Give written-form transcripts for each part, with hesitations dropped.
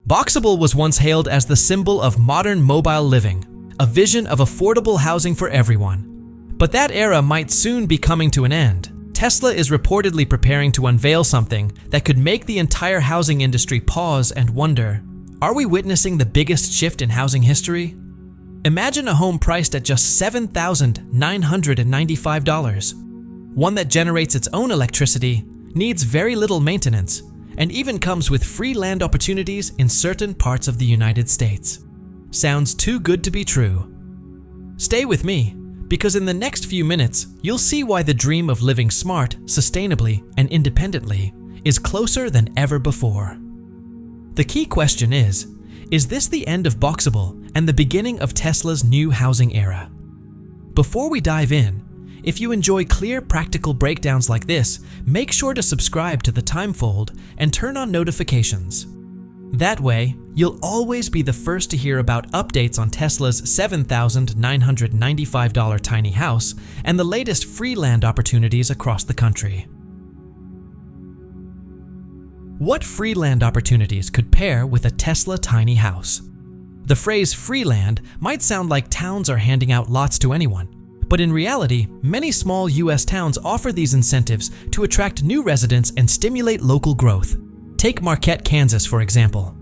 Boxabl was once hailed as the symbol of modern mobile living, a vision of affordable housing for everyone. But that era might soon be coming to an end. Tesla is reportedly preparing to unveil something that could make the entire housing industry pause and wonder, are we witnessing the biggest shift in housing history? Imagine a home priced at just $7,995. One that generates its own electricity, needs very little maintenance, and even comes with free land opportunities in certain parts of the United States. Sounds too good to be true. Stay with me, because in the next few minutes, you'll see why the dream of living smart, sustainably, and independently is closer than ever before. The key question is this the end of Boxabl and the beginning of Tesla's new housing era? Before we dive in, if you enjoy clear, practical breakdowns like this, make sure to subscribe to the Timefold and turn on notifications. That way, you'll always be the first to hear about updates on Tesla's $7,995 tiny house and the latest free land opportunities across the country. What free land opportunities could pair with a Tesla tiny house? The phrase free land might sound like towns are handing out lots to anyone, but in reality, many small US towns offer these incentives to attract new residents and stimulate local growth. Take Marquette, Kansas, for example.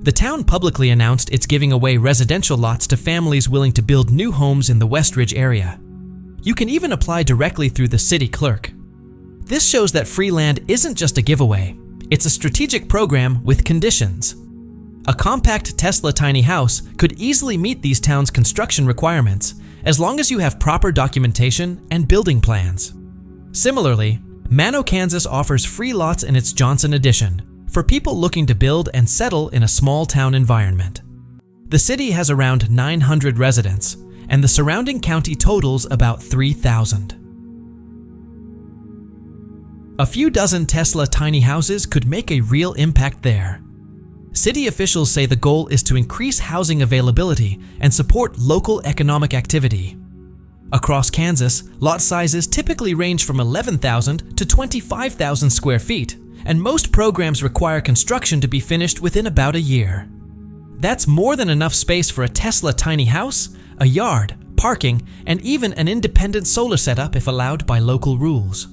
The town publicly announced it's giving away residential lots to families willing to build new homes in the Westridge area. You can even apply directly through the city clerk. This shows that free land isn't just a giveaway. It's a strategic program with conditions. A compact Tesla tiny house could easily meet these towns' construction requirements as long as you have proper documentation and building plans. Similarly, Mano, Kansas offers free lots in its Johnson Edition for people looking to build and settle in a small town environment. The city has around 900 residents, and the surrounding county totals about 3,000. A few dozen Tesla tiny houses could make a real impact there. City officials say the goal is to increase housing availability and support local economic activity. Across Kansas, lot sizes typically range from 11,000 to 25,000 square feet, and most programs require construction to be finished within about a year. That's more than enough space for a Tesla tiny house, a yard, parking, and even an independent solar setup if allowed by local rules.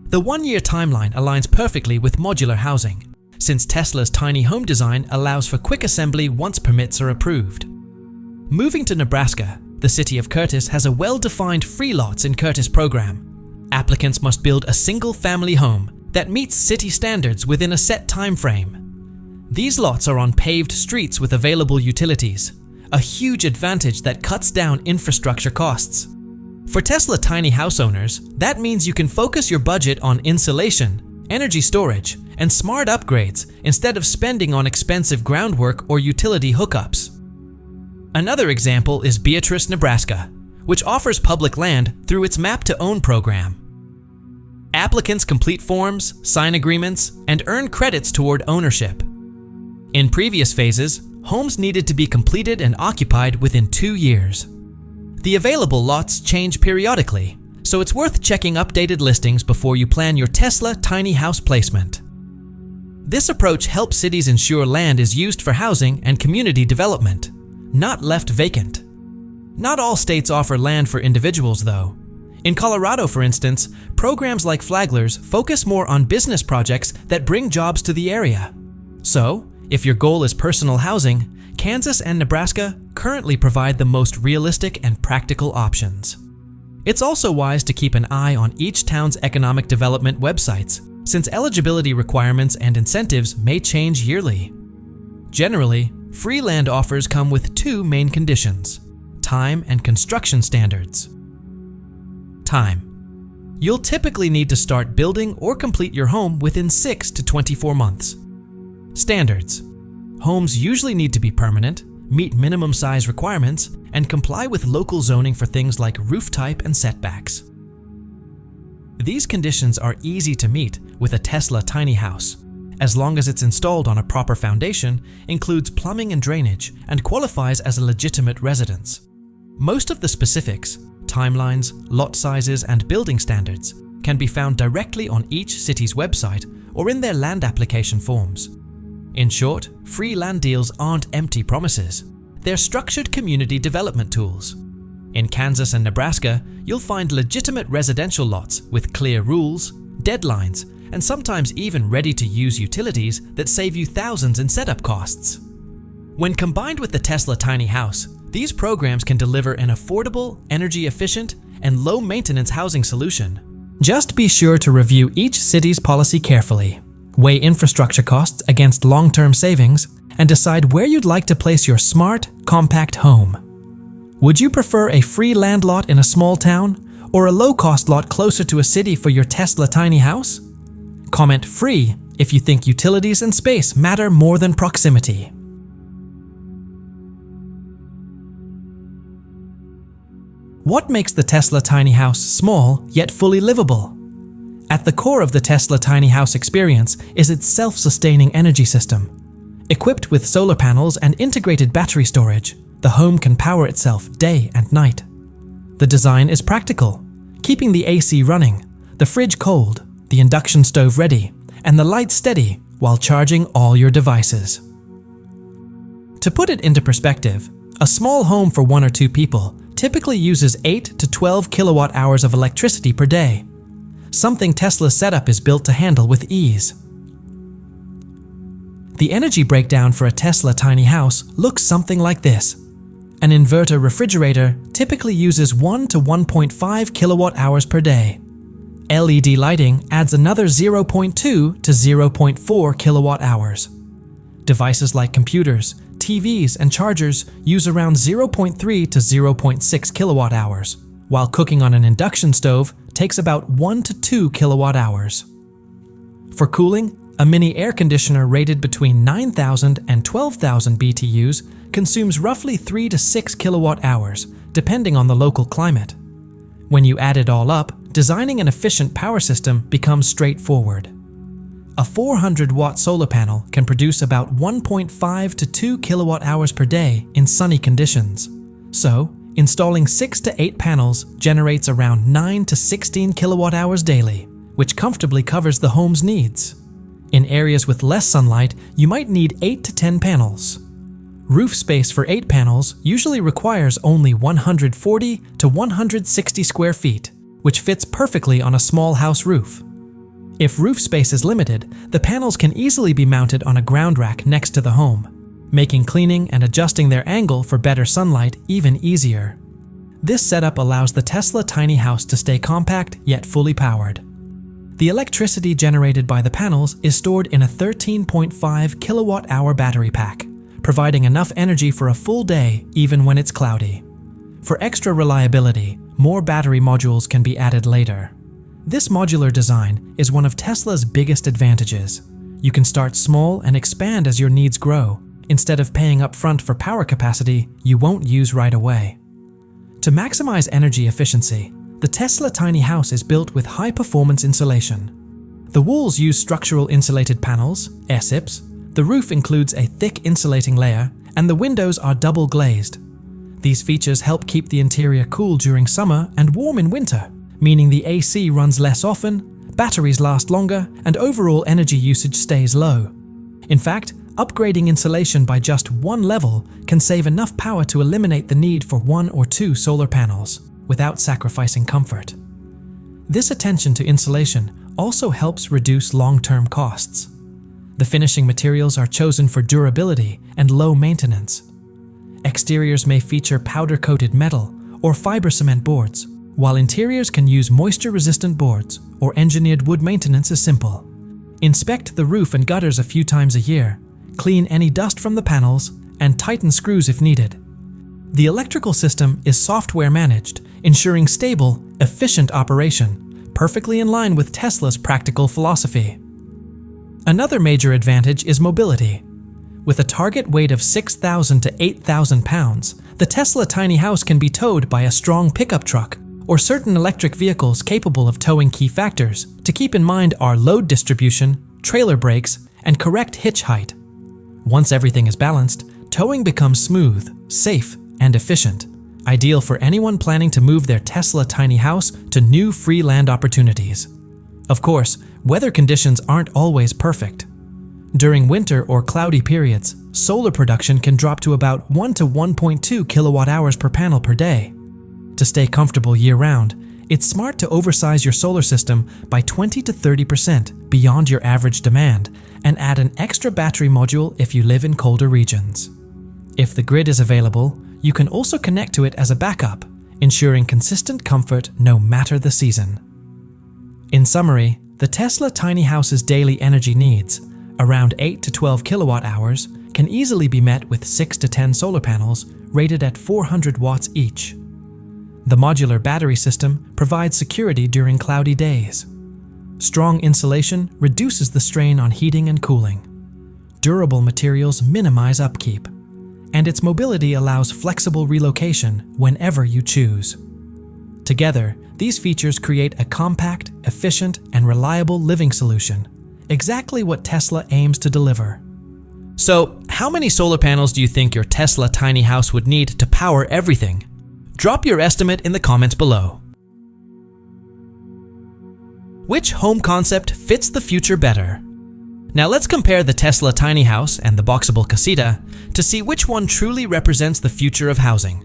The one-year timeline aligns perfectly with modular housing, since Tesla's tiny home design allows for quick assembly once permits are approved. Moving to Nebraska, the city of Curtis has a well-defined free lots in Curtis program. Applicants must build a single-family home that meets city standards within a set time frame. These lots are on paved streets with available utilities, a huge advantage that cuts down infrastructure costs. For Tesla tiny house owners, that means you can focus your budget on insulation, energy storage, and smart upgrades instead of spending on expensive groundwork or utility hookups. Another example is Beatrice, Nebraska, which offers public land through its Map to Own program. Applicants complete forms, sign agreements, and earn credits toward ownership. In previous phases, homes needed to be completed and occupied within 2 years. The available lots change periodically, so it's worth checking updated listings before you plan your Tesla tiny house placement. This approach helps cities ensure land is used for housing and community development, not left vacant. Not all states offer land for individuals, though. In Colorado, for instance, programs like Flagler's focus more on business projects that bring jobs to the area. So, if your goal is personal housing, Kansas and Nebraska currently provide the most realistic and practical options. It's also wise to keep an eye on each town's economic development websites, since eligibility requirements and incentives may change yearly. Generally, free land offers come with 2 main conditions: time and construction standards. Time. You'll typically need to start building or complete your home within 6 to 24 months. Standards. Homes usually need to be permanent, meet minimum size requirements, and comply with local zoning for things like roof type and setbacks. These conditions are easy to meet with a Tesla tiny house, as long as it's installed on a proper foundation, includes plumbing and drainage, and qualifies as a legitimate residence. Most of the specifics, timelines, lot sizes, and building standards can be found directly on each city's website or in their land application forms. In short, free land deals aren't empty promises. They're structured community development tools. In Kansas and Nebraska, you'll find legitimate residential lots with clear rules, deadlines, and sometimes even ready-to-use utilities that save you thousands in setup costs. When combined with the Tesla Tiny House, these programs can deliver an affordable, energy-efficient, and low-maintenance housing solution. Just be sure to review each city's policy carefully, weigh infrastructure costs against long-term savings, and decide where you'd like to place your smart, compact home. Would you prefer a free land lot in a small town or a low-cost lot closer to a city for your Tesla Tiny House? Comment "free" if you think utilities and space matter more than proximity. What makes the Tesla Tiny House small yet fully livable? At the core of the Tesla Tiny House experience is its self-sustaining energy system. Equipped with solar panels and integrated battery storage, the home can power itself day and night. The design is practical, keeping the AC running, the fridge cold, the induction stove ready, and the lights steady while charging all your devices. To put it into perspective, a small home for 1 or 2 people typically uses 8 to 12 kilowatt hours of electricity per day, something Tesla's setup is built to handle with ease. The energy breakdown for a Tesla Tiny House looks something like this. An inverter refrigerator typically uses 1 to 1.5 kilowatt hours per day. LED lighting adds another 0.2 to 0.4 kilowatt hours. Devices like computers, TVs, and chargers use around 0.3 to 0.6 kilowatt hours, while cooking on an induction stove takes about 1 to 2 kilowatt hours. For cooling, a mini air conditioner rated between 9,000 and 12,000 BTUs consumes roughly 3 to 6 kilowatt hours, depending on the local climate. When you add it all up, designing an efficient power system becomes straightforward. A 400-watt solar panel can produce about 1.5 to 2 kilowatt hours per day in sunny conditions. So, installing 6 to 8 panels generates around 9 to 16 kilowatt hours daily, which comfortably covers the home's needs. In areas with less sunlight, you might need 8 to 10 panels. Roof space for 8 panels usually requires only 140 to 160 square feet, which fits perfectly on a small house roof. If roof space is limited, the panels can easily be mounted on a ground rack next to the home, making cleaning and adjusting their angle for better sunlight even easier. This setup allows the Tesla Tiny House to stay compact yet fully powered. The electricity generated by the panels is stored in a 13.5 kilowatt-hour battery pack, providing enough energy for a full day even when it's cloudy. For extra reliability, more battery modules can be added later. This modular design is one of Tesla's biggest advantages. You can start small and expand as your needs grow, instead of paying up front for power capacity you won't use right away. To maximize energy efficiency, the Tesla Tiny House is built with high-performance insulation. The walls use structural insulated panels, SIPs, the roof includes a thick insulating layer, and the windows are double glazed. These features help keep the interior cool during summer and warm in winter, meaning the AC runs less often, batteries last longer, and overall energy usage stays low. In fact, upgrading insulation by just one level can save enough power to eliminate the need for 1 or 2 solar panels, without sacrificing comfort. This attention to insulation also helps reduce long-term costs. The finishing materials are chosen for durability and low maintenance. Exteriors may feature powder-coated metal or fiber cement boards, while interiors can use moisture-resistant boards or engineered wood. Maintenance is simple. Inspect the roof and gutters a few times a year, clean any dust from the panels, and tighten screws if needed. The electrical system is software managed, ensuring stable, efficient operation, perfectly in line with Tesla's practical philosophy. Another major advantage is mobility. With a target weight of 6,000 to 8,000 pounds, the Tesla Tiny House can be towed by a strong pickup truck or certain electric vehicles capable of towing. Key factors to keep in mind are load distribution, trailer brakes, and correct hitch height. Once everything is balanced, towing becomes smooth, safe, and efficient, ideal for anyone planning to move their Tesla Tiny House to new free land opportunities. Of course, weather conditions aren't always perfect. During winter or cloudy periods, solar production can drop to about 1 to 1.2 kilowatt hours per panel per day. To stay comfortable year-round, it's smart to oversize your solar system by 20 to 30% beyond your average demand and add an extra battery module if you live in colder regions. If the grid is available, you can also connect to it as a backup, ensuring consistent comfort no matter the season. In summary, the Tesla tiny house's daily energy needs, around 8 to 12 kilowatt hours, can easily be met with 6 to 10 solar panels rated at 400 watts each. The modular battery system provides security during cloudy days. Strong insulation reduces the strain on heating and cooling. Durable materials minimize upkeep, and its mobility allows flexible relocation whenever you choose. Together, these features create a compact, efficient, and reliable living solution, exactly what Tesla aims to deliver. So, how many solar panels do you think your Tesla tiny house would need to power everything? Drop your estimate in the comments below. Which home concept fits the future better? Now let's compare the Tesla tiny house and the Boxabl casita to see which one truly represents the future of housing.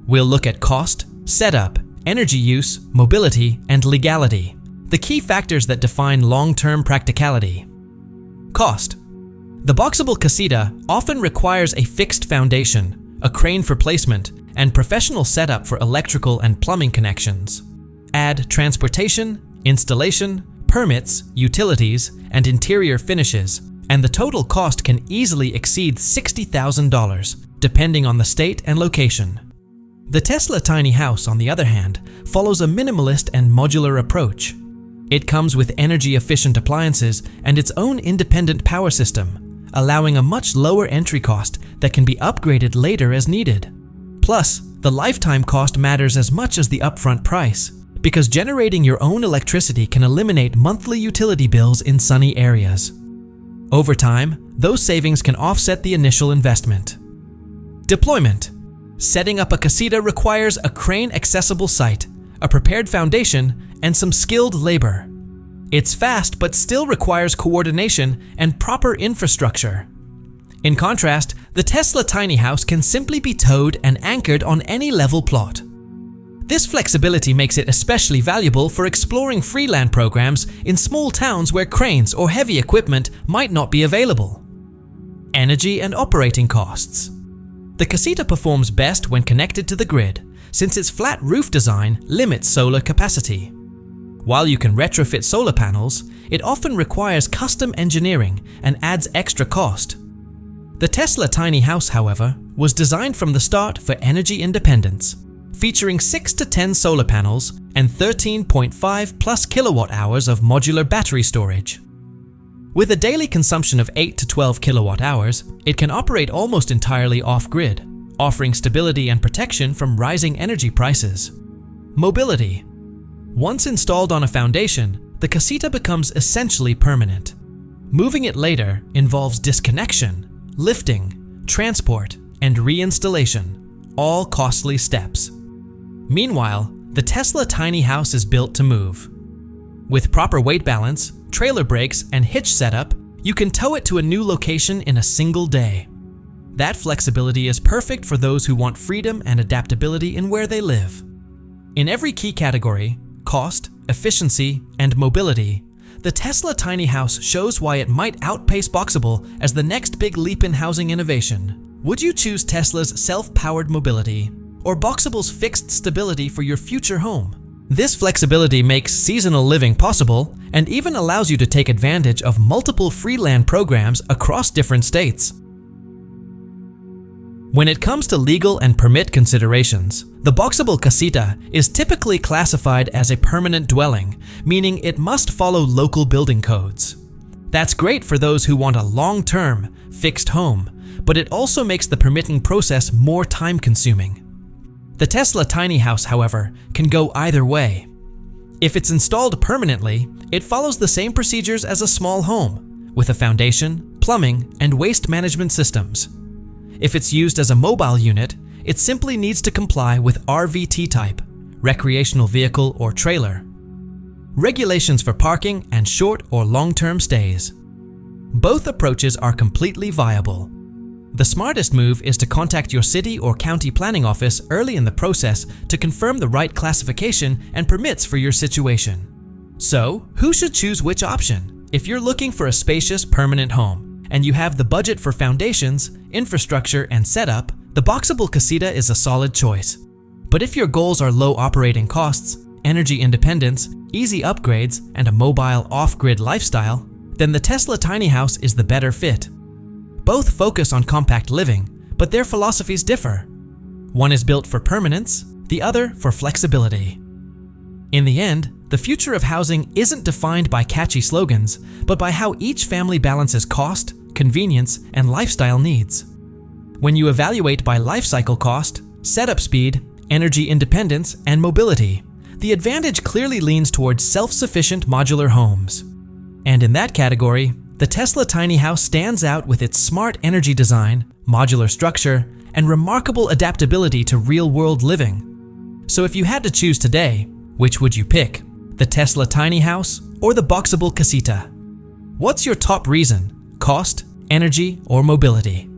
We'll look at cost, setup, energy use, mobility, and legality, the key factors that define long-term practicality. Cost. The Boxabl casita often requires a fixed foundation, a crane for placement, and professional setup for electrical and plumbing connections. Add transportation, installation, permits, utilities, and interior finishes, and the total cost can easily exceed $60,000, depending on the state and location. The Tesla tiny house, on the other hand, follows a minimalist and modular approach. It comes with energy-efficient appliances and its own independent power system, allowing a much lower entry cost that can be upgraded later as needed. Plus, the lifetime cost matters as much as the upfront price, because generating your own electricity can eliminate monthly utility bills in sunny areas. Over time, those savings can offset the initial investment. Deployment. Setting up a casita requires a crane-accessible site, a prepared foundation, and some skilled labor. It's fast but still requires coordination and proper infrastructure. In contrast, the Tesla tiny house can simply be towed and anchored on any level plot. This flexibility makes it especially valuable for exploring freeland programs in small towns where cranes or heavy equipment might not be available. Energy and operating costs. The casita performs best when connected to the grid, since its flat roof design limits solar capacity. While you can retrofit solar panels, it often requires custom engineering and adds extra cost. The Tesla tiny house, however, was designed from the start for energy independence, featuring 6 to 10 solar panels and 13.5 plus kilowatt hours of modular battery storage. With a daily consumption of 8 to 12 kilowatt hours, it can operate almost entirely off-grid, offering stability and protection from rising energy prices. Mobility. Once installed on a foundation, the casita becomes essentially permanent. Moving it later involves disconnection, lifting, transport, and reinstallation, all costly steps. Meanwhile, the Tesla tiny house is built to move. With proper weight balance, trailer brakes, and hitch setup, you can tow it to a new location in a single day. That flexibility is perfect for those who want freedom and adaptability in where they live. In every key category, cost, efficiency, and mobility, the Tesla tiny house shows why it might outpace Boxabl as the next big leap in housing innovation. Would you choose Tesla's self-powered mobility or Boxabl's fixed stability for your future home? This flexibility makes seasonal living possible and even allows you to take advantage of multiple freeland programs across different states. When it comes to legal and permit considerations, the Boxabl casita is typically classified as a permanent dwelling, meaning it must follow local building codes. That's great for those who want a long-term, fixed home, but it also makes the permitting process more time-consuming. The Tesla tiny house, however, can go either way. If it's installed permanently, it follows the same procedures as a small home, with a foundation, plumbing, and waste management systems. If it's used as a mobile unit, it simply needs to comply with RVT type, recreational vehicle or trailer, regulations for parking and short or long-term stays. Both approaches are completely viable. The smartest move is to contact your city or county planning office early in the process to confirm the right classification and permits for your situation. So, who should choose which option? If you're looking for a spacious, permanent home, and you have the budget for foundations, infrastructure, and setup, the Boxabl Casita is a solid choice. But if your goals are low operating costs, energy independence, easy upgrades, and a mobile off-grid lifestyle, then the Tesla tiny house is the better fit. Both focus on compact living, but their philosophies differ. One is built for permanence, the other for flexibility. In the end, the future of housing isn't defined by catchy slogans, but by how each family balances cost, convenience, and lifestyle needs. When you evaluate by life cycle cost, setup speed, energy independence, and mobility, the advantage clearly leans towards self-sufficient modular homes. And in that category, the Tesla tiny house stands out with its smart energy design, modular structure, and remarkable adaptability to real-world living. So if you had to choose today, which would you pick? The Tesla tiny house or the Boxabl Casita? What's your top reason? Cost, energy, or mobility?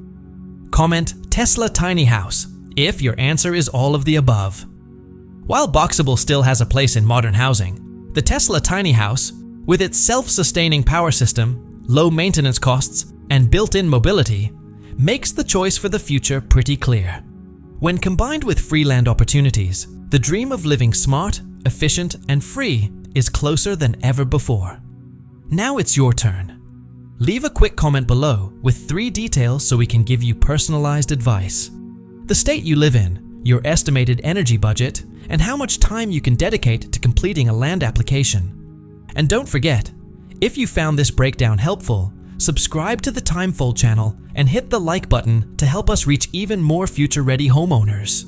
Comment Tesla tiny house if your answer is all of the above. While Boxabl still has a place in modern housing, the Tesla tiny house, with its self-sustaining power system, low maintenance costs, and built-in mobility, makes the choice for the future pretty clear. When combined with free land opportunities, the dream of living smart, efficient, and free is closer than ever before. Now it's your turn. Leave a quick comment below with 3 details so we can give you personalized advice. The state you live in, your estimated energy budget, and how much time you can dedicate to completing a land application. And don't forget, if you found this breakdown helpful, subscribe to the Timefold channel and hit the like button to help us reach even more future-ready homeowners.